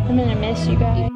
I'm gonna miss you guys.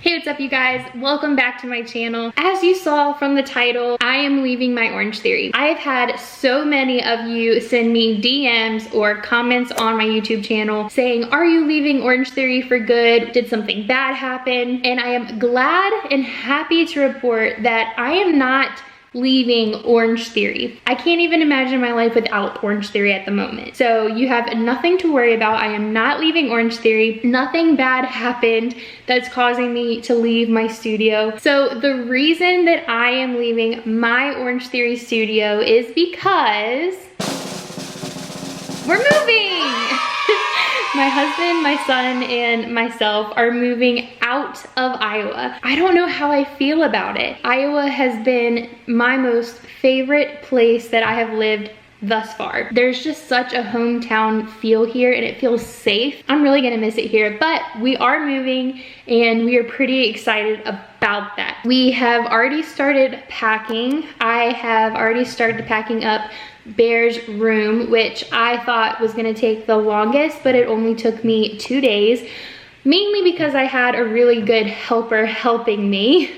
Hey, what's up you guys? Welcome back to my channel. As you saw from the title, I am leaving my Orangetheory. I have had so many of you send me DMs or comments on my YouTube channel saying, are you leaving Orangetheory for good? Did something bad happen? And I am glad and happy to report that I am not leaving Orangetheory. I can't even imagine my life without Orangetheory at the moment. So you have nothing to worry about. I am not leaving Orangetheory. Nothing bad happened that's causing me to leave my studio. So the reason that I am leaving my Orangetheory studio is because we're moving. My husband, my son, and myself are moving out of Iowa. I don't know how I feel about it. Iowa has been my most favorite place that I have lived thus far. There's just such a hometown feel here and it feels safe. I'm really gonna miss it here, but we are moving and we are pretty excited about that. We have already started packing. I have already started packing up Bear's room, which I thought was gonna take the longest, but it only took me 2 days, mainly because I had a really good helper helping me.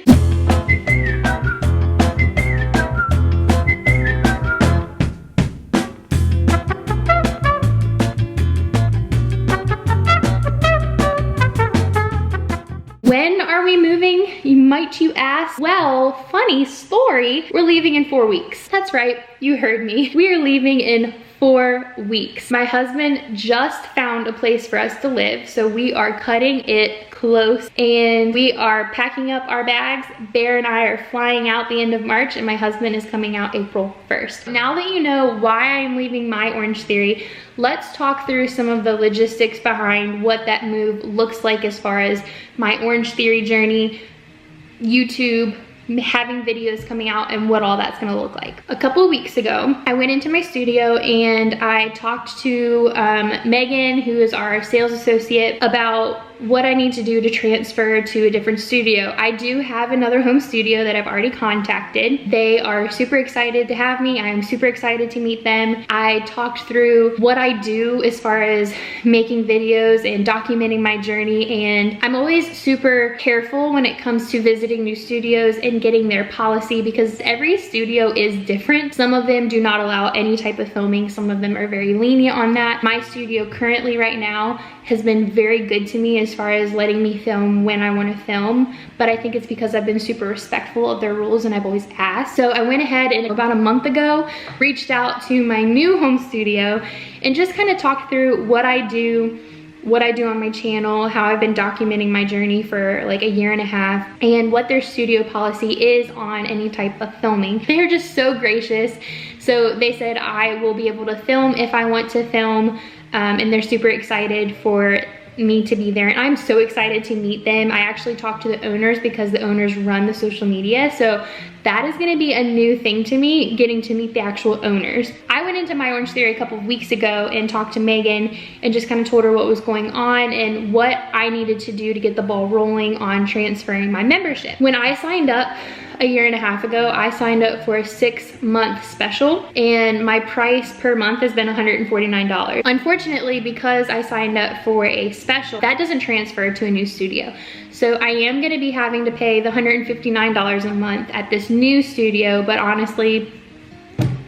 When are we moving, might you ask? Well, funny story, we're leaving in 4 weeks. That's right, you heard me. We are leaving in 4 weeks. My husband just found a place for us to live, so we are cutting it close and we are packing up our bags. Bear and I are flying out the end of March and my husband is coming out April 1st. Now that you know why I'm leaving my Orangetheory, let's talk through some of the logistics behind what that move looks like as far as my Orangetheory journey, YouTube, having videos coming out, and what all that's gonna look like. A couple of weeks ago, I went into my studio and I talked to Megan, who is our sales associate, about what I need to do to transfer to a different studio. I do have another home studio that I've already contacted. They are super excited to have me. I am super excited to meet them. I talked through what I do as far as making videos and documenting my journey, and I'm always super careful when it comes to visiting new studios and getting their policy because every studio is different. Some of them do not allow any type of filming. Some of them are very lenient on that. My studio currently right now has been very good to me as far as letting me film when I want to film, but I think it's because I've been super respectful of their rules and I've always asked. So I went ahead and about a month ago reached out to my new home studio and just kind of talked through what I do on my channel, how I've been documenting my journey for like a year and a half, and what their studio policy is on any type of filming. They're just so gracious. So they said I will be able to film if I want to film, and they're super excited for me to be there, and I'm so excited to meet them. I actually talked to the owners because the owners run the social media, so That is gonna be a new thing to me, getting to meet the actual owners. I went into my Orangetheory a couple of weeks ago and talked to Megan and just kind of told her what was going on and what I needed to do to get the ball rolling on transferring my membership. When I signed up a year and a half ago, I signed up for a 6-month special and my price per month has been $149. Unfortunately, because I signed up for a special, that doesn't transfer to a new studio. So I am gonna be having to pay the $159 a month at this new studio, but honestly,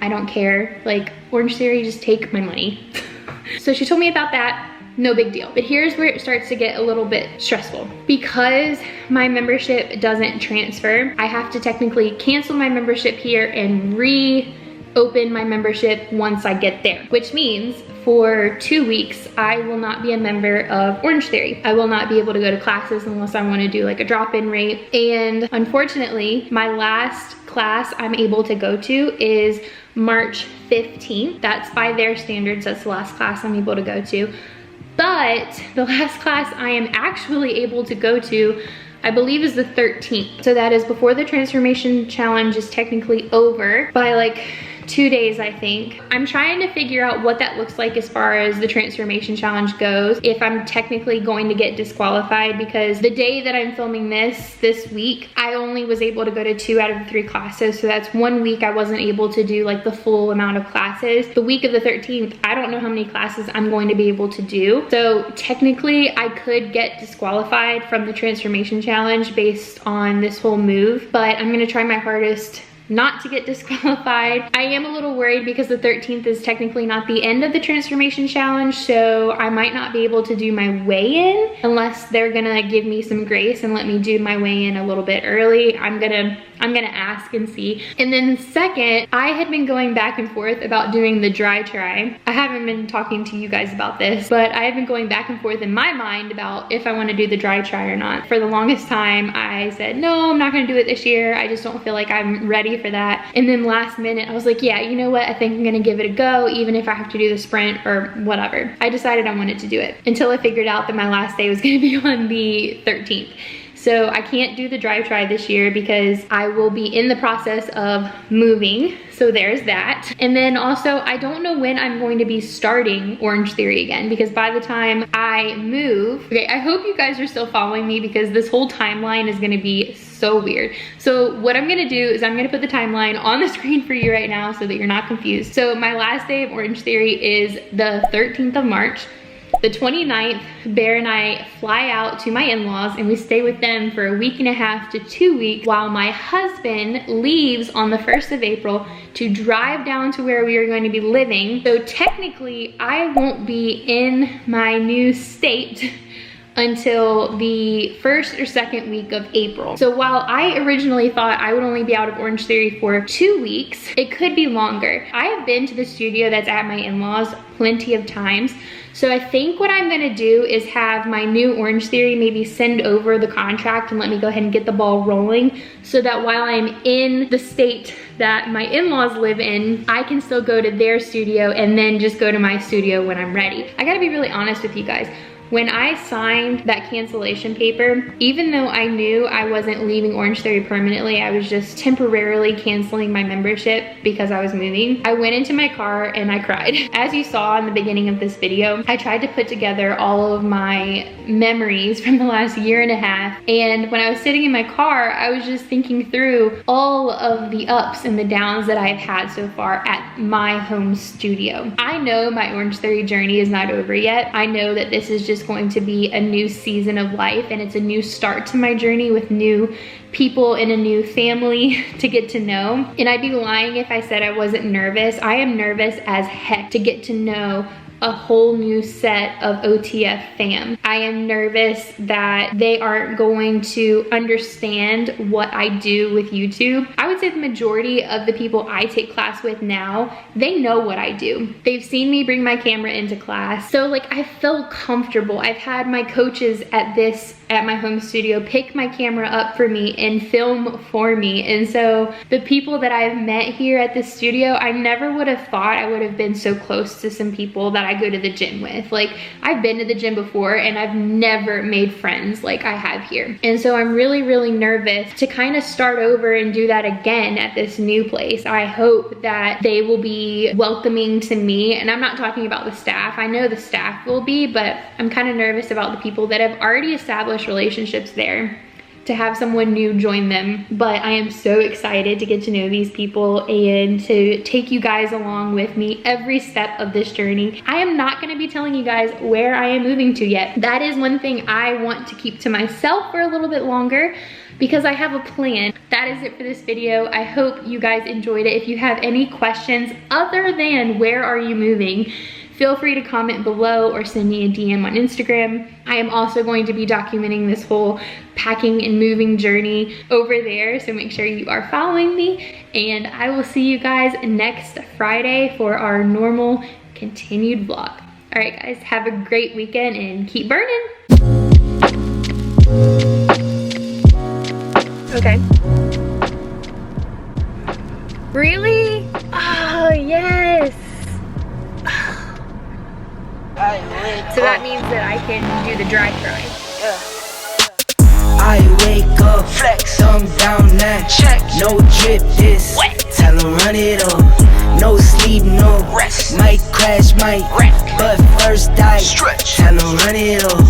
I don't care. Like, Orangetheory, just take my money. So she told me about that. No big deal. But here's where it starts to get a little bit stressful. Because my membership doesn't transfer, I have to technically cancel my membership here and reopen my membership once I get there. Which means for 2 weeks, I will not be a member of Orangetheory. I will not be able to go to classes unless I want to do like a drop-in rate. And unfortunately, my last class I'm able to go to is March 15th. That's by their standards, that's the last class I'm able to go to. But the last class I am actually able to go to, I believe, is the 13th. So that is before the transformation challenge is technically over by like 2 days, I think. I'm trying to figure out what that looks like as far as the transformation challenge goes, if I'm technically going to get disqualified, because the day that I'm filming this week, I only was able to go to 2 out of the 3 classes. So that's 1 week I wasn't able to do like the full amount of classes. The week of the 13th, I don't know how many classes I'm going to be able to do. So technically I could get disqualified from the transformation challenge based on this whole move, but I'm gonna try my hardest not to get disqualified. I am a little worried because the 13th is technically not the end of the transformation challenge, so I might not be able to do my weigh-in unless they're gonna give me some grace and let me do my weigh-in a little bit early. I'm gonna ask and see. And then second, I had been going back and forth about doing the dry try. I haven't been talking to you guys about this, but I have been going back and forth in my mind about if I want to do the dry try or not. For the longest time, I said, no, I'm not gonna do it this year. I just don't feel like I'm ready for that. And then last minute, I was like, yeah, you know what? I think I'm gonna give it a go, even if I have to do the sprint or whatever. I decided I wanted to do it until I figured out that my last day was gonna be on the 13th. So I can't do the dry try this year because I will be in the process of moving. So there's that. And then also, I don't know when I'm going to be starting Orangetheory again, because by the time I move, okay, I hope you guys are still following me because this whole timeline is gonna be so weird. So what I'm gonna do is I'm gonna put the timeline on the screen for you right now so that you're not confused. So my last day of Orangetheory is the 13th of March. The 29th, Bear and I fly out to my in-laws and we stay with them for a week and a half to 2 weeks while my husband leaves on the 1st of April to drive down to where we are going to be living. So technically, I won't be in my new state until the 1st or 2nd week of April. So while I originally thought I would only be out of Orangetheory for 2 weeks, it could be longer. I have been to the studio that's at my in-laws plenty of times. So I think what I'm gonna do is have my new Orangetheory maybe send over the contract and let me go ahead and get the ball rolling so that while I'm in the state that my in-laws live in, I can still go to their studio and then just go to my studio when I'm ready. I gotta be really honest with you guys. When I signed that cancellation paper, even though I knew I wasn't leaving Orangetheory permanently, I was just temporarily canceling my membership because I was moving, I went into my car and I cried. As you saw in the beginning of this video, I tried to put together all of my memories from the last year and a half. And when I was sitting in my car, I was just thinking through all of the ups and the downs that I've had so far at my home studio. I know my Orangetheory journey is not over yet. I know that this is just going to be a new season of life and it's a new start to my journey with new people and a new family to get to know. And I'd be lying if I said I wasn't nervous. I am nervous as heck to get to know a whole new set of OTF fam. I am nervous that they aren't going to understand what I do with YouTube. I would say the majority of the people I take class with now, they know what I do. They've seen me bring my camera into class. So like I feel comfortable. I've had my coaches at my home studio pick my camera up for me and film for me. And so the people that I've met here at this studio, I never would have thought I would have been so close to some people that I go to the gym with. Like I've been to the gym before and I've never made friends like I have here. And so I'm really, really nervous to kind of start over and do that again again at this new place. I hope that they will be welcoming to me, and I'm not talking about the staff. I know the staff will be, but I'm kind of nervous about the people that have already established relationships there, to have someone new join them. But I am so excited to get to know these people and to take you guys along with me every step of this journey. I am not going to be telling you guys where I am moving to yet. That is one thing I want to keep to myself for a little bit longer, because I have a plan. That is it for this video. I hope you guys enjoyed it. If you have any questions other than where are you moving, feel free to comment below or send me a DM on Instagram. I am also going to be documenting this whole packing and moving journey over there, so make sure you are following me, and I will see you guys next Friday for our normal continued vlog. All right guys, have a great weekend and keep burning. Okay. Really? Oh, yes. So that means that I can do the dry throwing. I wake up, flex, thumb down now, check, no drip this, wet. Tell them run it up, no sleep, no rest, might crash, might wreck, but first I stretch, tell them run it up.